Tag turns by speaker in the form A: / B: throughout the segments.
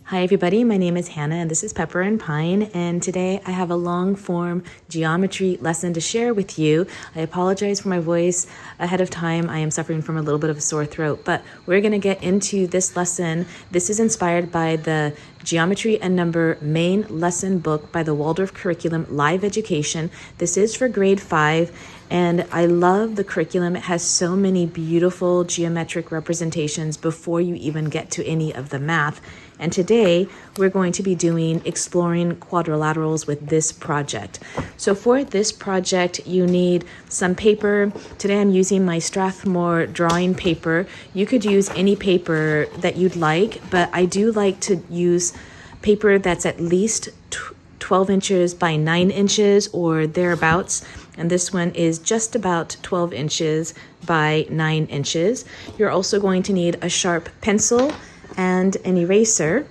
A: Hi everybody, my name is Hannah and this is Pepper and Pine, and today I have a long form geometry lesson to share with you. I apologize for my voice ahead of time. I am suffering from a little bit of a sore throat, but we're going to get into this lesson. This is inspired by the Geometry and Number main lesson book by the Waldorf curriculum, Live Education. This is for grade 5. And I love the curriculum. It has so many beautiful geometric representations before you even get to any of the math. And today we're going to be exploring quadrilaterals with this project. So for this project, you need some paper. Today I'm using my Strathmore drawing paper. You could use any paper that you'd like, but I do like to use paper that's at least 12 inches by 9 inches or thereabouts. And this one is just about 12 inches by 9 inches. You're also going to need a sharp pencil and an eraser.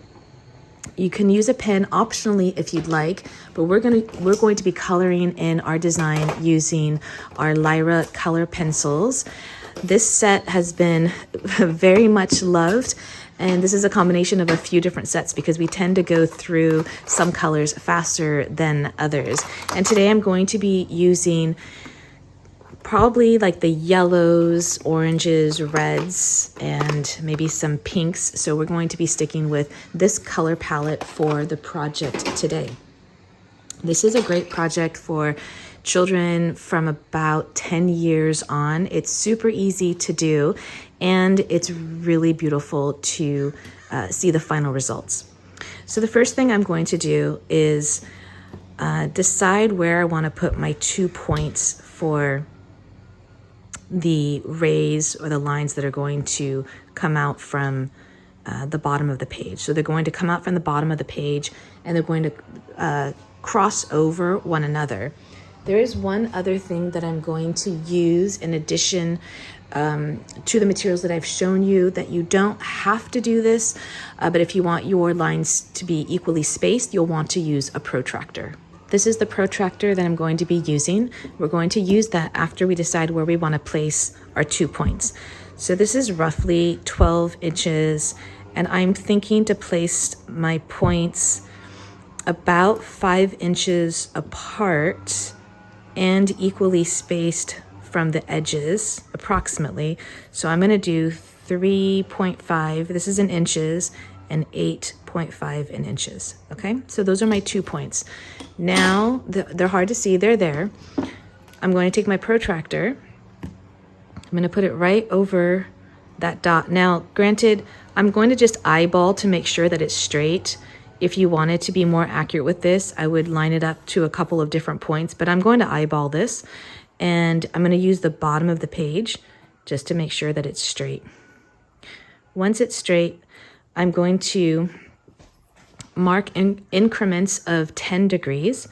A: You can use a pen optionally if you'd like, but we're going to be coloring in our design using our Lyra Color pencils. This set has been very much loved, and this is a combination of a few different sets because we tend to go through some colors faster than others. And today I'm going to be using probably like the yellows, oranges, reds, and maybe some pinks. So we're going to be sticking with this color palette for the project today. This is a great project for children from about 10 years on. It's super easy to do, and it's really beautiful to see the final results. So the first thing I'm going to do is decide where I want to put my 2 points for the rays or the lines that are going to come out from the bottom of the page. So they're going to come out from the bottom of the page and they're going to cross over one another. There is one other thing that I'm going to use in addition to the materials that I've shown you, that you don't have to do this, but if you want your lines to be equally spaced, you'll want to use a protractor. This is the protractor that I'm going to be using. We're going to use that after we decide where we want to place our 2 points. So this is roughly 12 inches, and I'm thinking to place my points about 5 inches apart and equally spaced from the edges, approximately. So I'm going to do 3.5, this is in inches, and 8.5 in inches. Okay, so those are my 2 points. Now they're hard to see, they're there. I'm going to take my protractor, I'm going to put it right over that dot. Now granted, I'm going to just eyeball to make sure that it's straight. If you wanted to be more accurate with this, I would line it up to a couple of different points, but I'm going to eyeball this, and I'm going to use the bottom of the page just to make sure that it's straight. Once it's straight, I'm going to mark in increments of 10 degrees,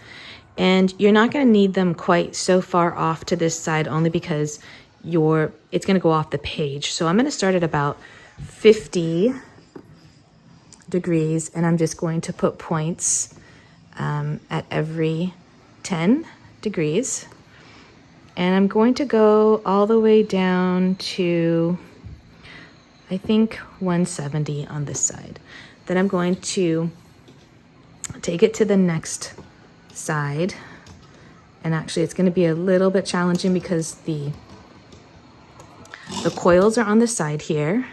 A: and you're not going to need them quite so far off to this side, only because it's going to go off the page. So I'm going to start at about 50 degrees, and I'm just going to put points at every 10 degrees. And I'm going to go all the way down to, I think, 170 on this side. Then I'm going to take it to the next side. And actually it's going to be a little bit challenging because the coils are on the side here.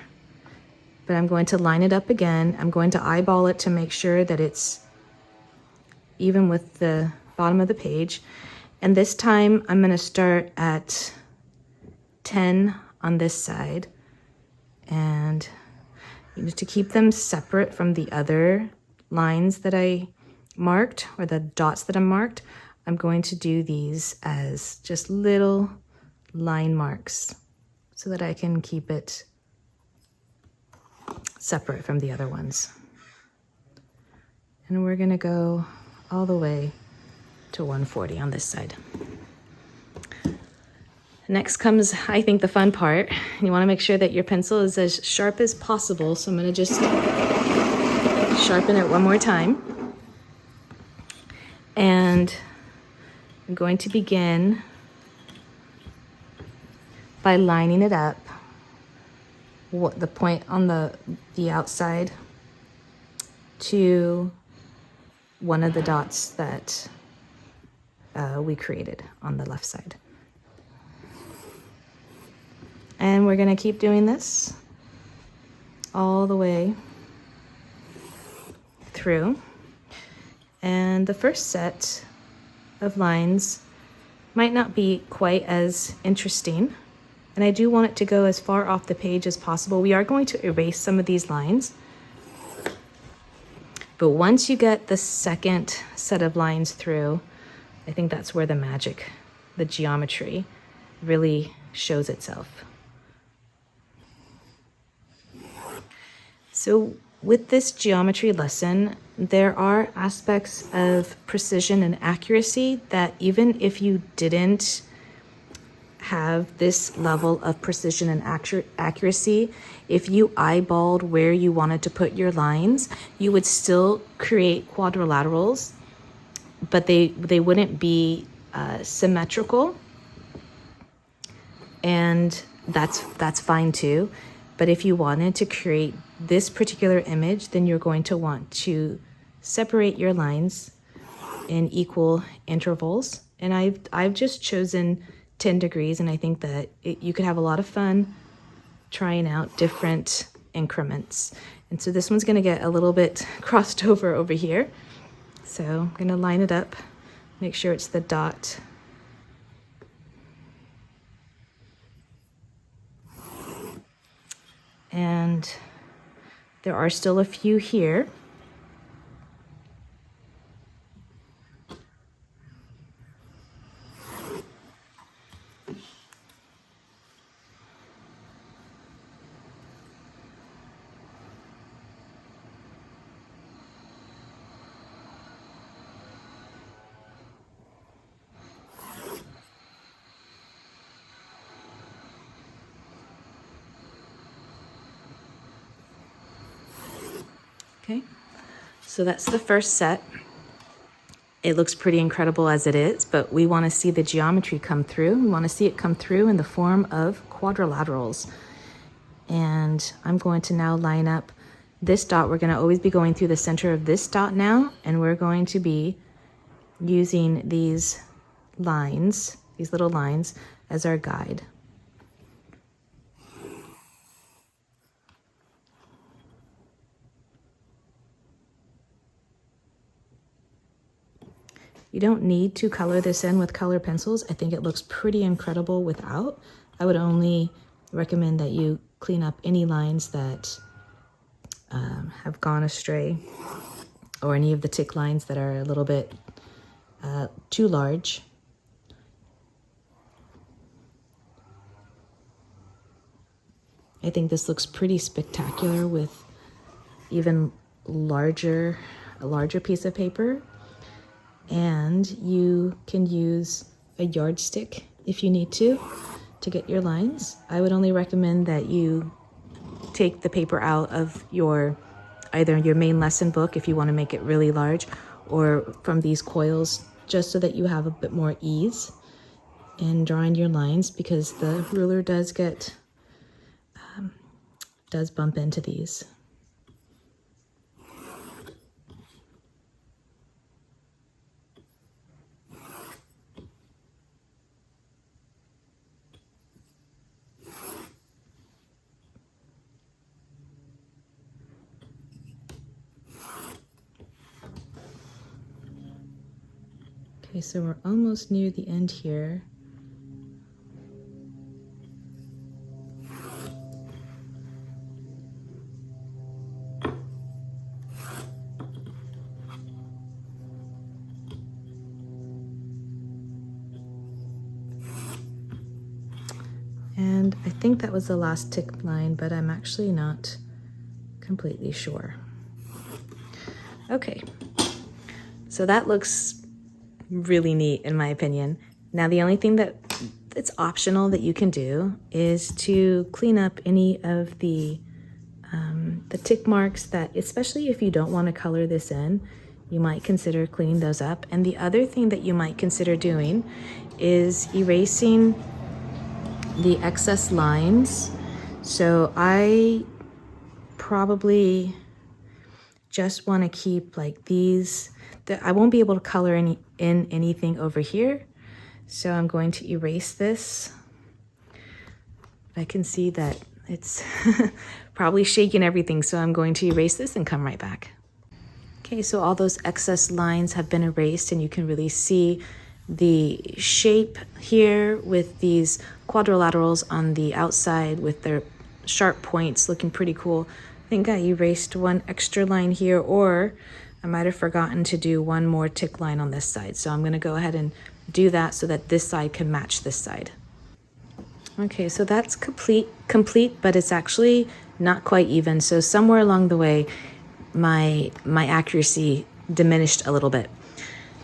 A: But I'm going to line it up again. I'm going to eyeball it to make sure that it's even with the bottom of the page. And this time I'm going to start at 10 on this side. And to keep them separate from the other lines that I marked, or the dots that I marked, I'm going to do these as just little line marks so that I can keep it separate from the other ones. And we're going to go all the way to 140 on this side. Next comes, I think, the fun part. You want to make sure that your pencil is as sharp as possible. So I'm going to just sharpen it one more time. And I'm going to begin by lining it up, the point on the outside to one of the dots that we created on the left side. And we're going to keep doing this all the way through. And the first set of lines might not be quite as interesting, and I do want it to go as far off the page as possible. We are going to erase some of these lines, but once you get the second set of lines through, I think that's where the magic, the geometry, really shows itself. So with this geometry lesson, there are aspects of precision and accuracy that even if you didn't have this level of precision and accuracy, if you eyeballed where you wanted to put your lines, you would still create quadrilaterals, but they wouldn't be symmetrical, and that's fine too. But if you wanted to create this particular image, then you're going to want to separate your lines in equal intervals. And I've just chosen 10 degrees, and I think that you could have a lot of fun trying out different increments. And so this one's going to get a little bit crossed over here. So I'm going to line it up, make sure it's the dot. And there are still a few here. Okay, so that's the first set. It looks pretty incredible as it is, but we want to see the geometry come through. We want to see it come through in the form of quadrilaterals. And I'm going to now line up this dot. We're going to always be going through the center of this dot now, and we're going to be using these lines, these little lines, as our guide. You don't need to color this in with color pencils. I think it looks pretty incredible without. I would only recommend that you clean up any lines that have gone astray, or any of the tick lines that are a little bit too large. I think this looks pretty spectacular with even a larger piece of paper. And you can use a yardstick if you need to get your lines. I would only recommend that you take the paper out of either your main lesson book if you want to make it really large, or from these coils, just so that you have a bit more ease in drawing your lines, because the ruler does bump into these. Okay, so we're almost near the end here. And I think that was the last tick line, but I'm actually not completely sure. Okay, so that looks really neat in my opinion. Now the only thing that's optional that you can do is to clean up any of the tick marks that, especially if you don't want to color this in, you might consider cleaning those up. And the other thing that you might consider doing is erasing the excess lines. So I probably just want to keep like these. I won't be able to color in anything over here. So I'm going to erase this. I can see that it's probably shaking everything. So I'm going to erase this and come right back. Okay, so all those excess lines have been erased and you can really see the shape here with these quadrilaterals on the outside with their sharp points looking pretty cool. I think I erased one extra line here, or I might have forgotten to do one more tick line on this side. So I'm going to go ahead and do that so that this side can match this side. Okay, so that's complete, but it's actually not quite even. So somewhere along the way, my accuracy diminished a little bit.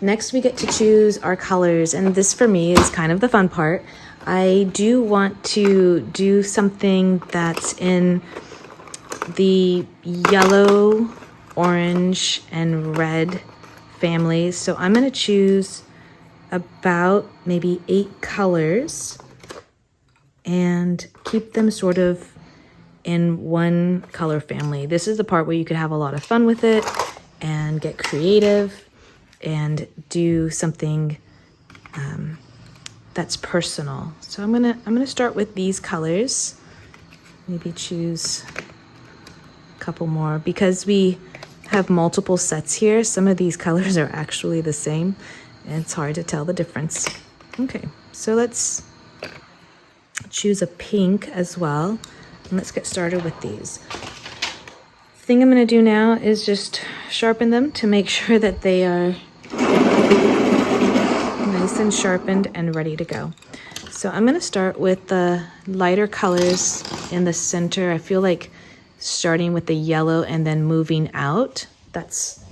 A: Next, we get to choose our colors, and this for me is kind of the fun part. I do want to do something that's in the yellow, orange, and red families. So I'm going to choose about maybe 8 colors and keep them sort of in one color family. This is the part where you could have a lot of fun with it and get creative and do something that's personal. So I'm gonna start with these colors. Maybe choose a couple more because we have multiple sets here. Some of these colors are actually the same, and it's hard to tell the difference. Okay, so let's choose a pink as well. And let's get started with these. The thing I'm going to do now is just sharpen them to make sure that they are nice and sharpened and ready to go. So I'm going to start with the lighter colors in the center. I feel like starting with the yellow and then moving out. That's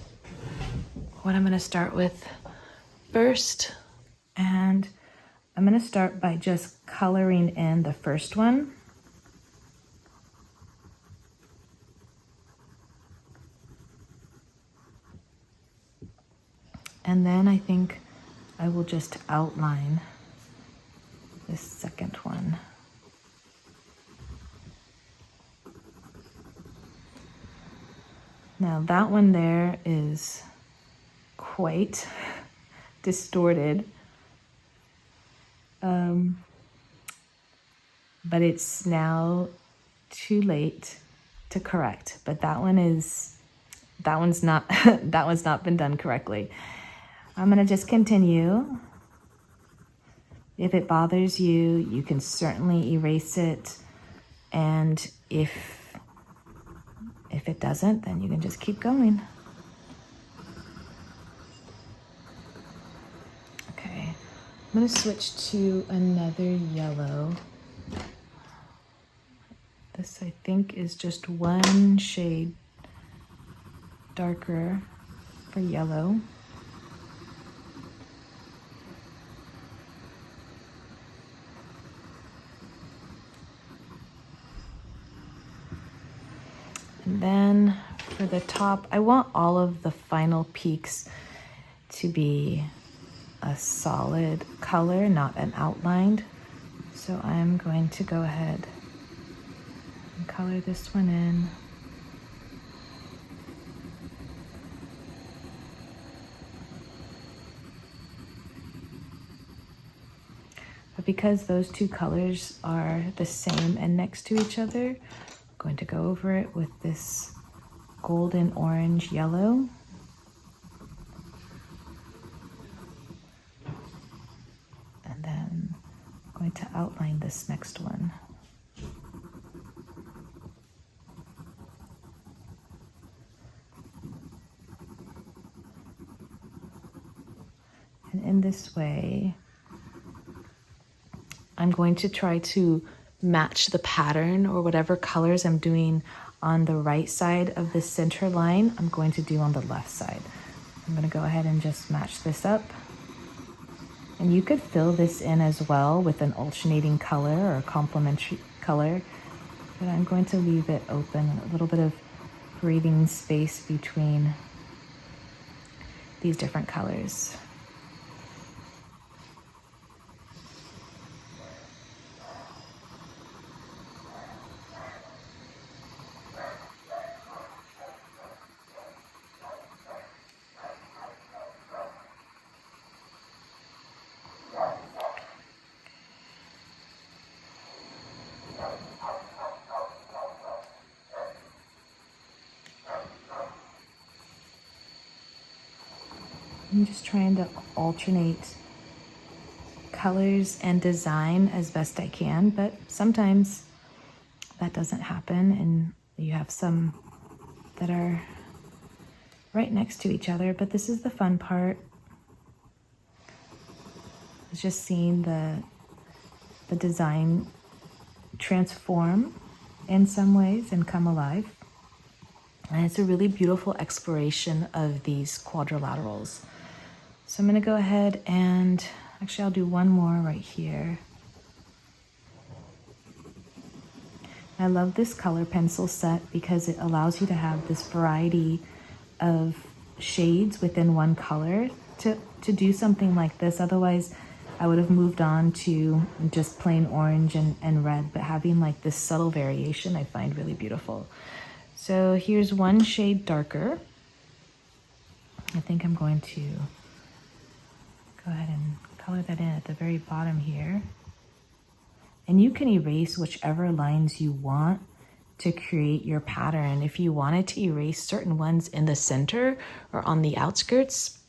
A: what I'm going to start with first. And I'm going to start by just coloring in the first one. And then I think I will just outline this second one. Now that one there is quite distorted, but it's now too late to correct. But that one's not that one's not been done correctly. I'm gonna just continue. If it bothers you, you can certainly erase it. And if it doesn't, then you can just keep going. Okay, I'm gonna switch to another yellow. This I think is just one shade darker for yellow. And then for the top, I want all of the final peaks to be a solid color, not an outlined. So I'm going to go ahead and color this one in. But because those two colors are the same and next to each other, I'm going to go over it with this golden orange yellow. And then I'm going to outline this next one. And in this way, I'm going to try to match the pattern or whatever colors I'm doing on the right side of the center line, I'm going to do on the left side. I'm going to go ahead and just match this up. And you could fill this in as well with an alternating color or a complementary color, but I'm going to leave it open, a little bit of breathing space between these different colors. I'm just trying to alternate colors and design as best I can, but sometimes that doesn't happen and you have some that are right next to each other. But this is the fun part. It's just seeing the design transform in some ways and come alive. And it's a really beautiful exploration of these quadrilaterals. So I'm going to go ahead and actually I'll do one more right here. I love this color pencil set because it allows you to have this variety of shades within one color to do something like this. Otherwise, I would have moved on to just plain orange and red, but having like this subtle variation I find really beautiful. So here's one shade darker. I think I'm going to go ahead and color that in at the very bottom here. And you can erase whichever lines you want to create your pattern. If you wanted to erase certain ones in the center or on the outskirts,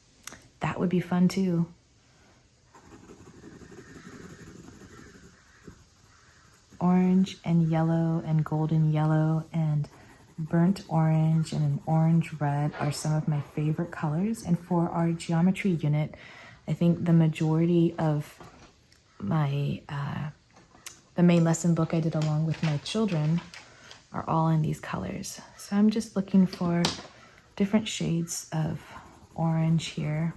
A: that would be fun too. Orange and yellow and golden yellow and burnt orange and an orange red are some of my favorite colors. And for our geometry unit, I think the majority of my the main lesson book I did along with my children are all in these colors. So I'm just looking for different shades of orange here.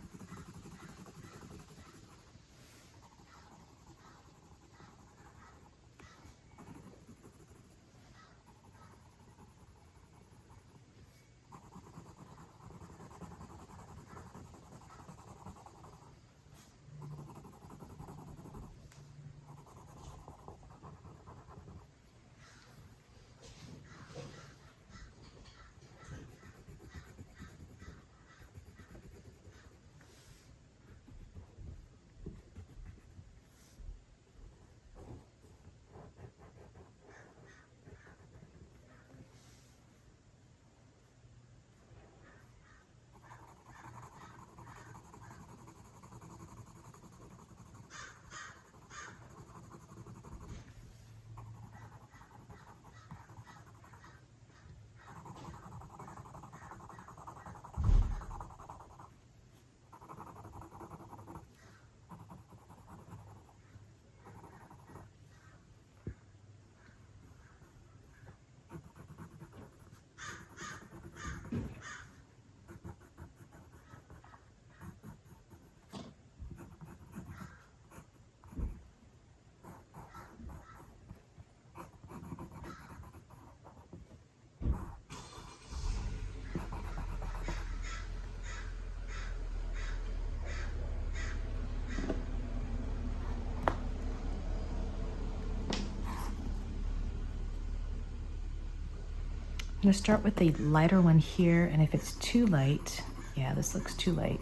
A: I'm going to start with the lighter one here, and if it's too light, yeah, this looks too light,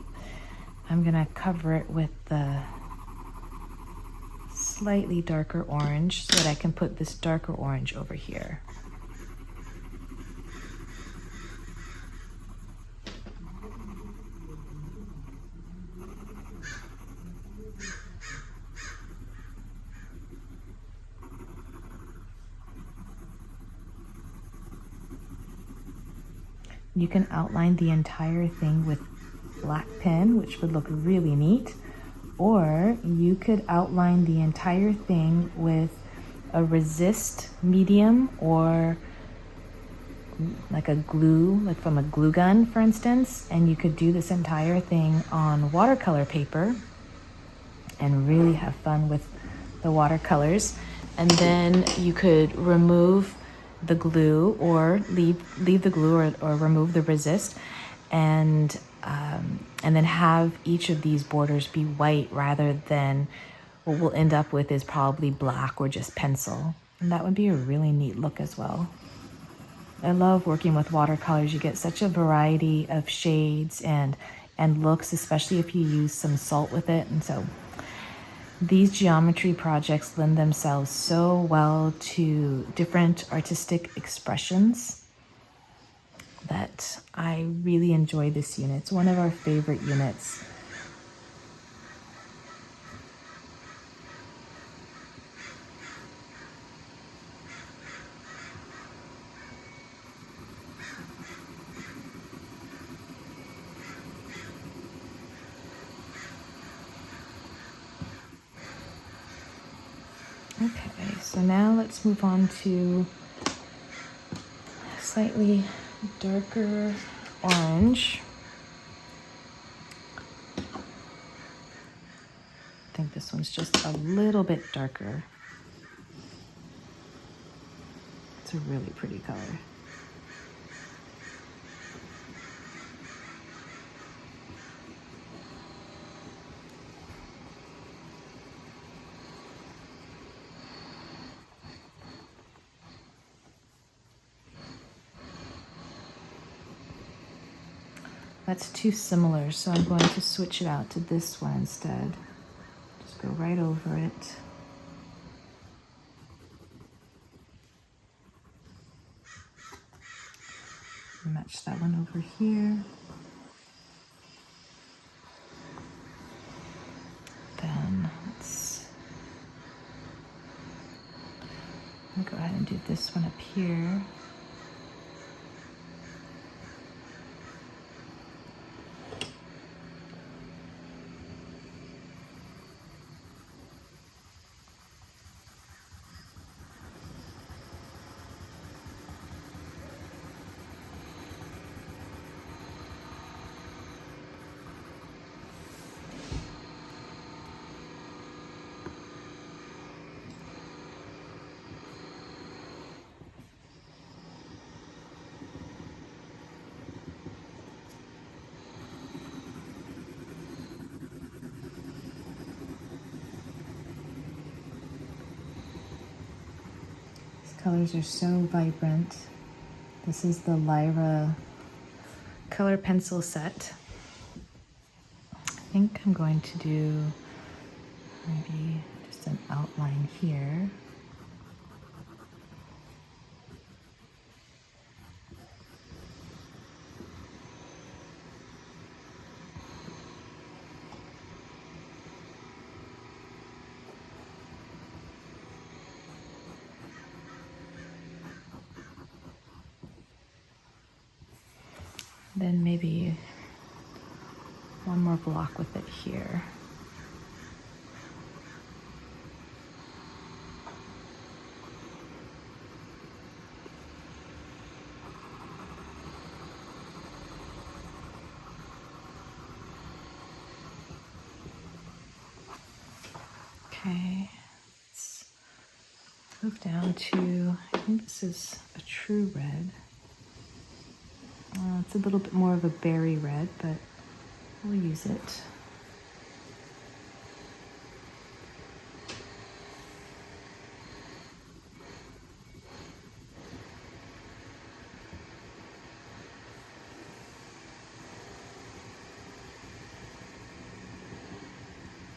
A: I'm going to cover it with the slightly darker orange so that I can put this darker orange over here. You can outline the entire thing with black pen, which would look really neat, or you could outline the entire thing with a resist medium or like a glue, like from a glue gun, for instance, and you could do this entire thing on watercolor paper and really have fun with the watercolors. And then you could remove the glue or leave the glue or remove the resist, and then have each of these borders be white rather than what we'll end up with is probably black or just pencil. And that would be a really neat look as well. I love working with watercolors. You get such a variety of shades and looks, especially if you use some salt with it. And so these geometry projects lend themselves so well to different artistic expressions that I really enjoy this unit. It's one of our favorite units So now let's move on to slightly darker orange. I think this one's just a little bit darker. It's a really pretty color. That's too similar, so I'm going to switch it out to this one instead. Just go right over it. Match that one over here. Then I'll go ahead and do this one up here. Colors are so vibrant. This is the Lyra Color pencil set. I think I'm going to do maybe just an outline here. Then maybe one more block with it here. Okay, let's move down to, I think this is a true red. It's a little bit more of a berry red, but we'll use it.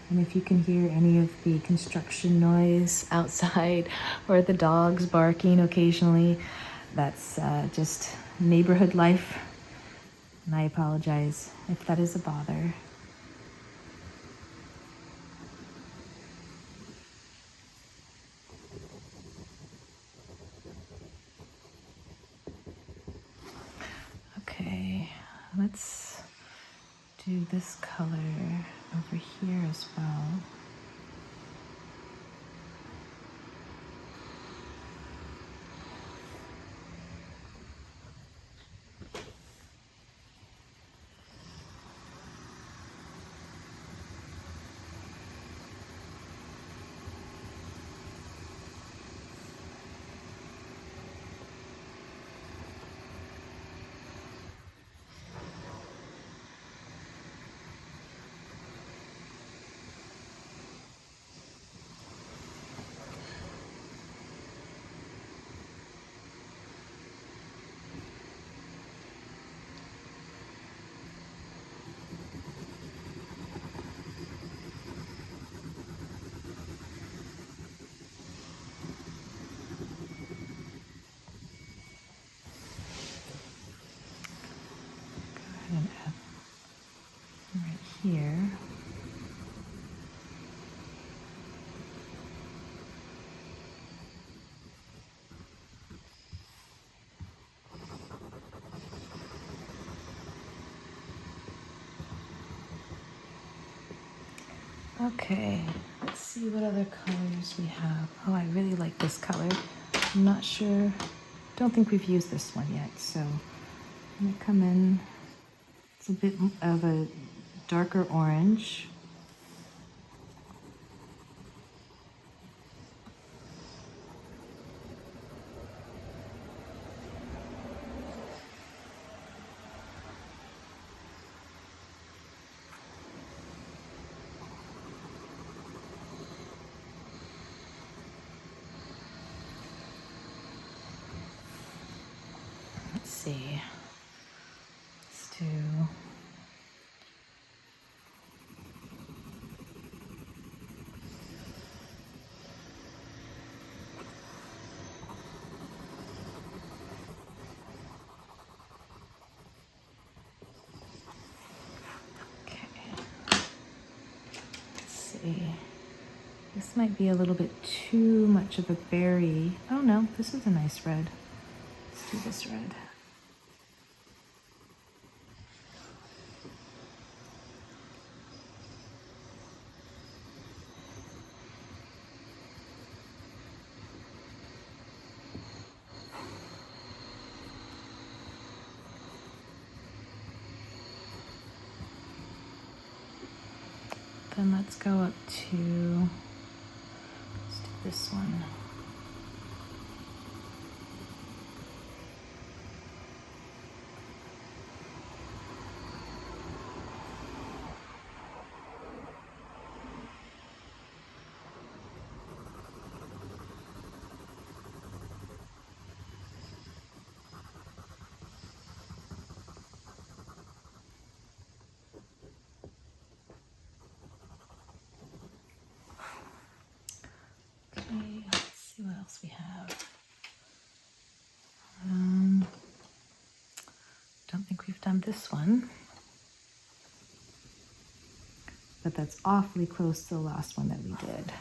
A: And if you can hear any of the construction noise outside or the dogs barking occasionally, that's just neighborhood life. And I apologize if that is a bother. Okay, let's do this color over here as well. And add right here. Okay, let's see what other colors we have. Oh, I really like this color. I'm not sure, don't think we've used this one yet, so I'm gonna come in. It's a bit of a darker orange. Let's see. Let's do. Okay. Let's see. This might be a little bit too much of a berry. Oh no, this is a nice red. Let's do this red. Then let's go up to, let's do this one. Okay, let's see what else we have. Don't think we've done this one, but that's awfully close to the last one that we did.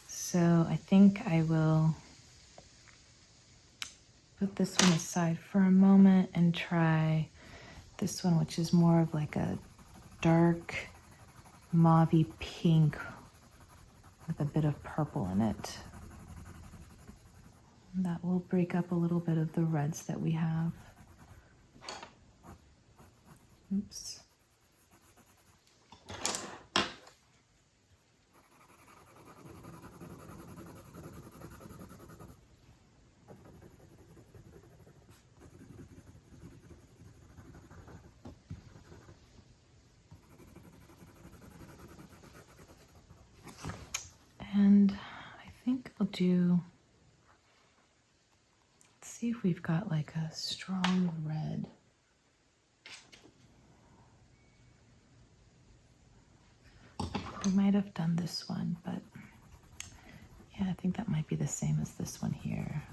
A: So I think I will put this one aside for a moment and try this one, which is more of like a dark mauvey pink with a bit of purple in it. And that will break up a little bit of the reds that we have. Oops. And I think I'll do, let's see if we've got like a strong red. We might have done this one, but yeah, I think that might be the same as this one here,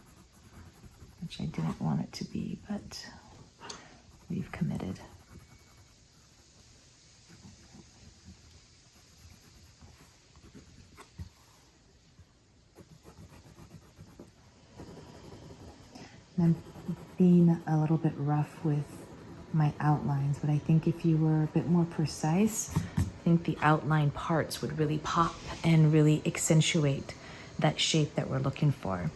A: which I didn't want it to be, but we've committed. I'm being a little bit rough with my outlines, but I think if you were a bit more precise, I think the outline parts would really pop and really accentuate that shape that we're looking for.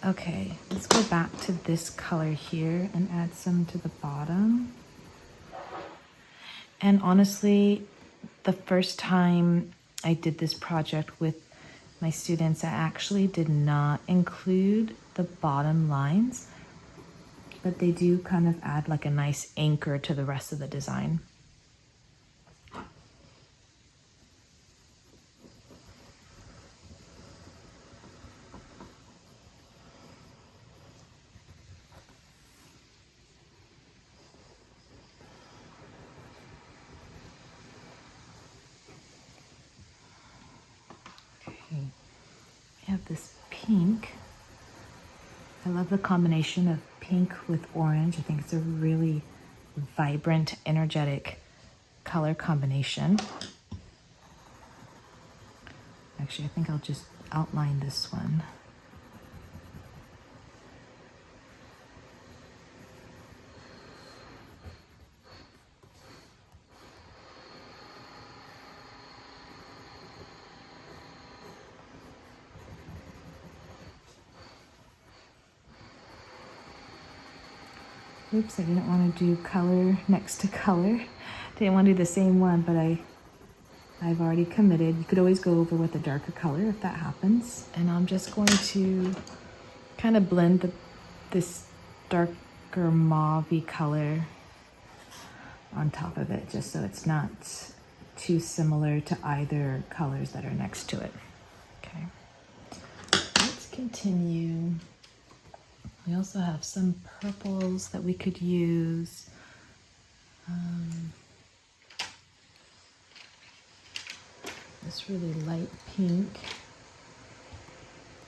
A: Okay, let's go back to this color here and add some to the bottom. And honestly, the first time I did this project with my students, I actually did not include the bottom lines, but they do kind of add like a nice anchor to the rest of the design. Okay, I have this pink. I love the combination of pink with orange. I think it's a really vibrant, energetic color combination. Actually, I think I'll just outline this one. Oops, I didn't want to do color next to color. Didn't want to do the same one, but I've already committed. You could always go over with a darker color if that happens. And I'm just going to kind of blend this darker mauve-y color on top of it, just so it's not too similar to either colors that are next to it. Okay, let's continue. We also have some purples that we could use. This really light pink.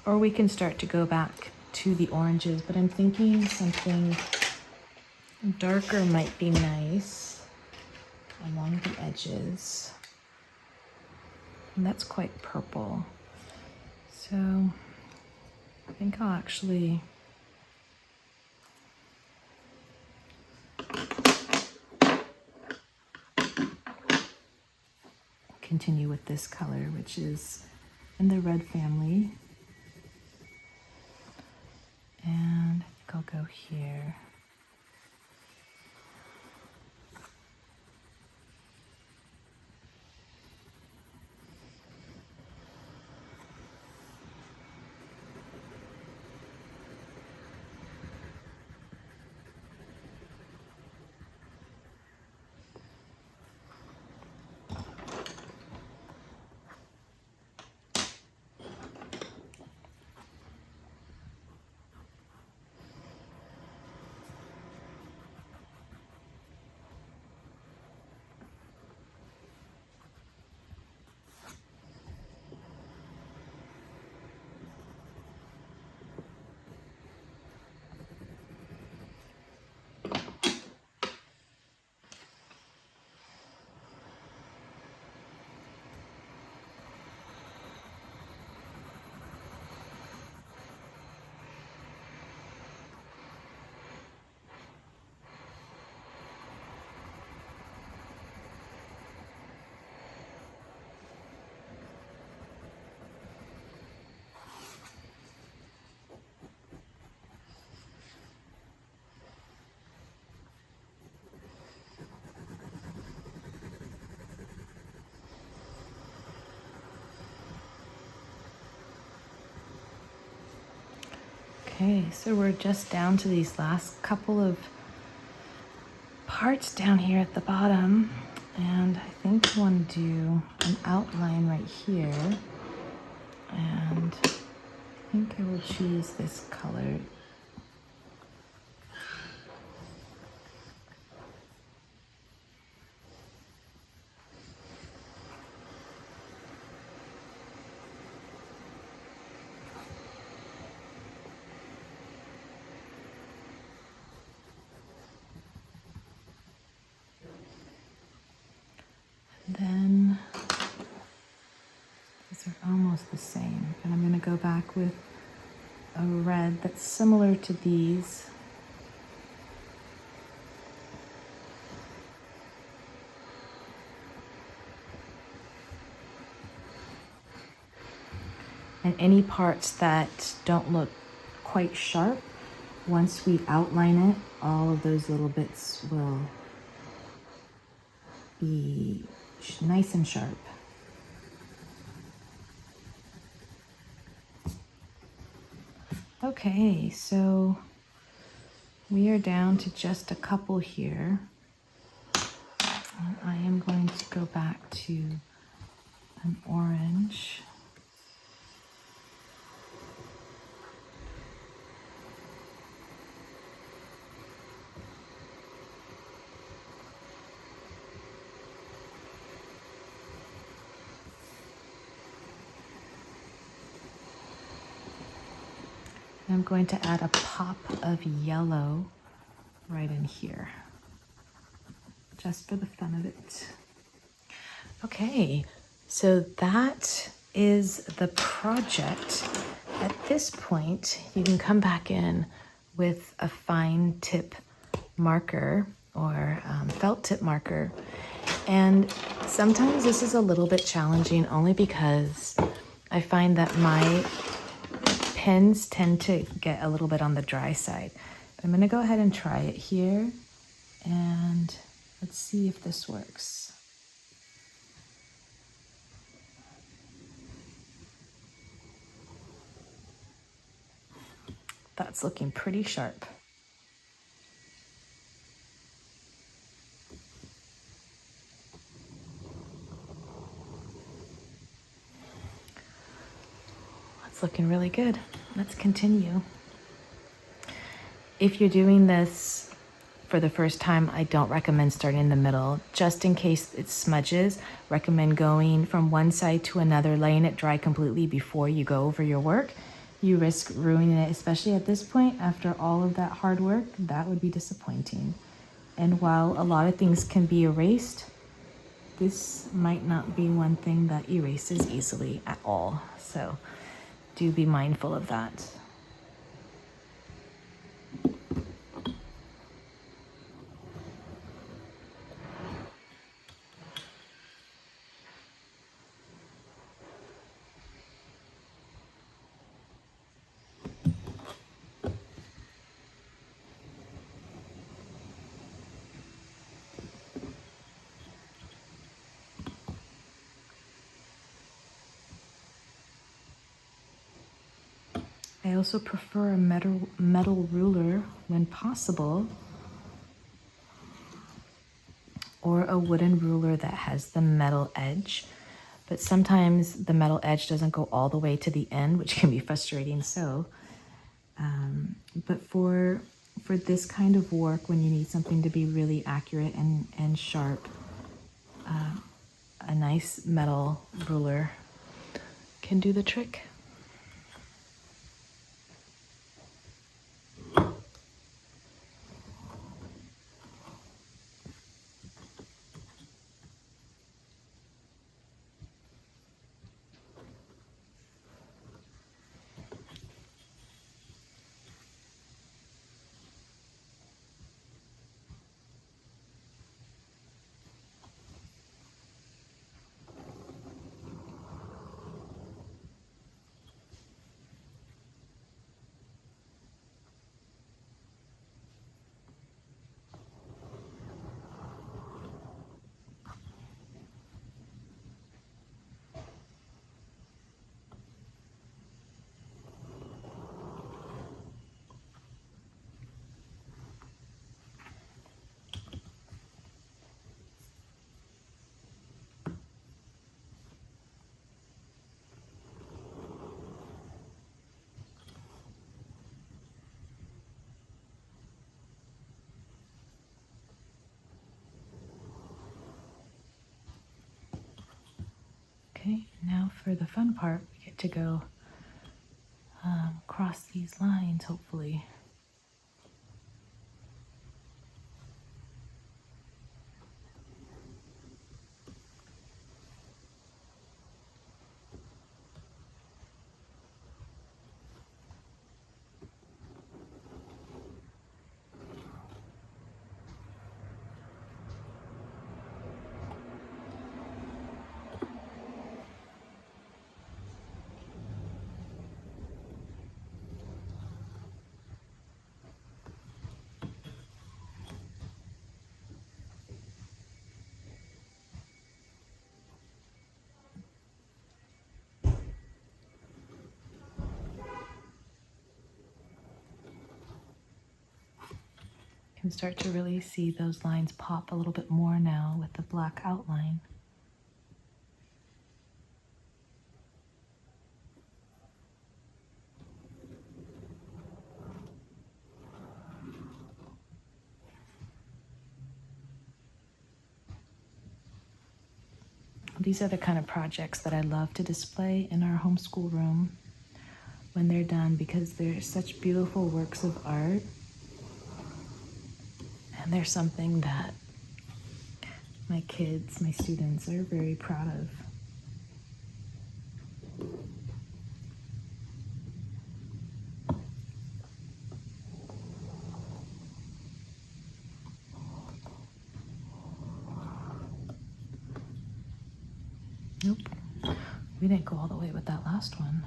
A: Or we can start to go back to the oranges, but I'm thinking something darker might be nice along the edges. And that's quite purple. So I think I'll actually continue with this color, which is in the red family. And I think I'll go here. Okay, so we're just down to these last couple of parts down here at the bottom, and I think I want to do an outline right here, and I think I will choose this color. Then these are almost the same, and I'm going to go back with a red that's similar to these. And any parts that don't look quite sharp, once we outline it, all of those little bits will be nice and sharp. Okay, so we are down to just a couple here. And I am going to go back to an orange. I'm going to add a pop of yellow right in here, just for the fun of it. Okay, so that is the project. At this point, you can come back in with a fine tip marker or felt tip marker. And sometimes this is a little bit challenging only because I find that my pens tend to get a little bit on the dry side. I'm gonna go ahead and try it here, and let's see if this works. That's looking pretty sharp. That's looking really good. Let's continue. If you're doing this for the first time, I don't recommend starting in the middle. Just in case it smudges, recommend going from one side to another, letting it dry completely before you go over your work. You risk ruining it, especially at this point. After all of that hard work, that would be disappointing. And while a lot of things can be erased, this might not be one thing that erases easily at all. So do be mindful of that. I also prefer a metal ruler when possible, or a wooden ruler that has the metal edge. But sometimes the metal edge doesn't go all the way to the end, which can be frustrating. But for this kind of work, when you need something to be really accurate and sharp, a nice metal ruler can do the trick. Okay, now for the fun part, we get to go cross these lines, hopefully. Can start to really see those lines pop a little bit more now with the black outline. These are the kind of projects that I love to display in our homeschool room when they're done, because they're such beautiful works of art. And they're something that my kids, my students, are very proud of. Nope, we didn't go all the way with that last one.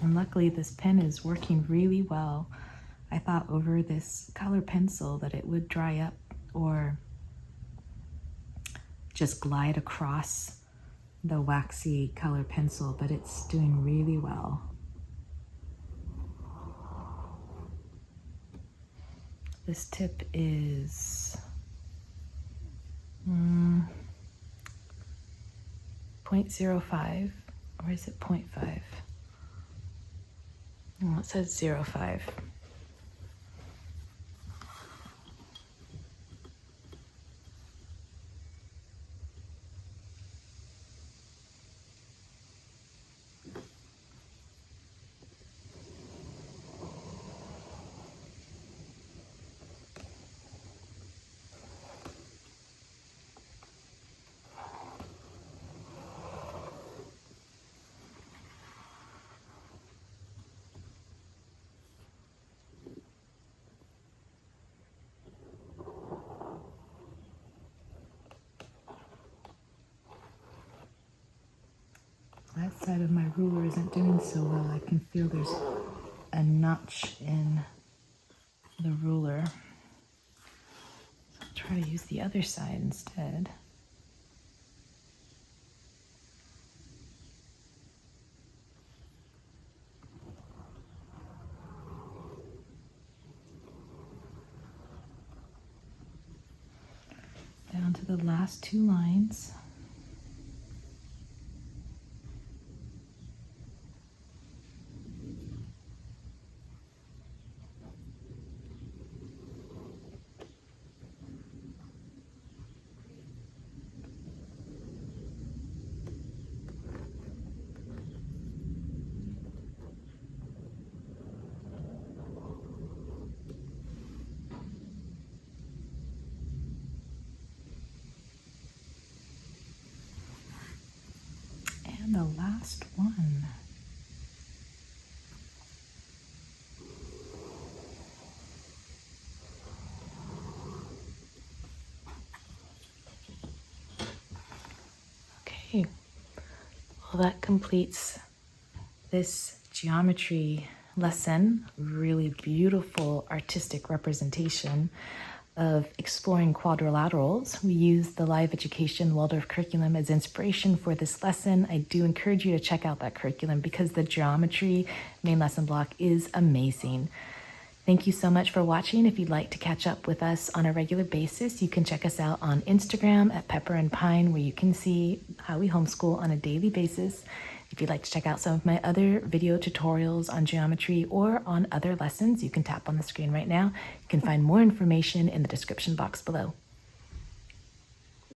A: And luckily this pen is working really well. I thought over this color pencil that it would dry up or just glide across the waxy color pencil, but it's doing really well. This tip is 0.05, or is it 0.5? Well, it says 0.5. That side of my ruler isn't doing so well. I can feel there's a notch in the ruler. So I'll try to use the other side instead. Down to the last two lines. And the last one. Okay, well that completes this geometry lesson. Really beautiful artistic representation of exploring quadrilaterals. We use the Live Education Waldorf curriculum as inspiration for this lesson. I do encourage you to check out that curriculum because the geometry main lesson block is amazing. Thank you so much for watching. If you'd like to catch up with us on a regular basis, you can check us out on Instagram at Pepper and Pine, where you can see how we homeschool on a daily basis. If you'd like to check out some of my other video tutorials on geometry or on other lessons, you can tap on the screen right now. You can find more information in the description box below.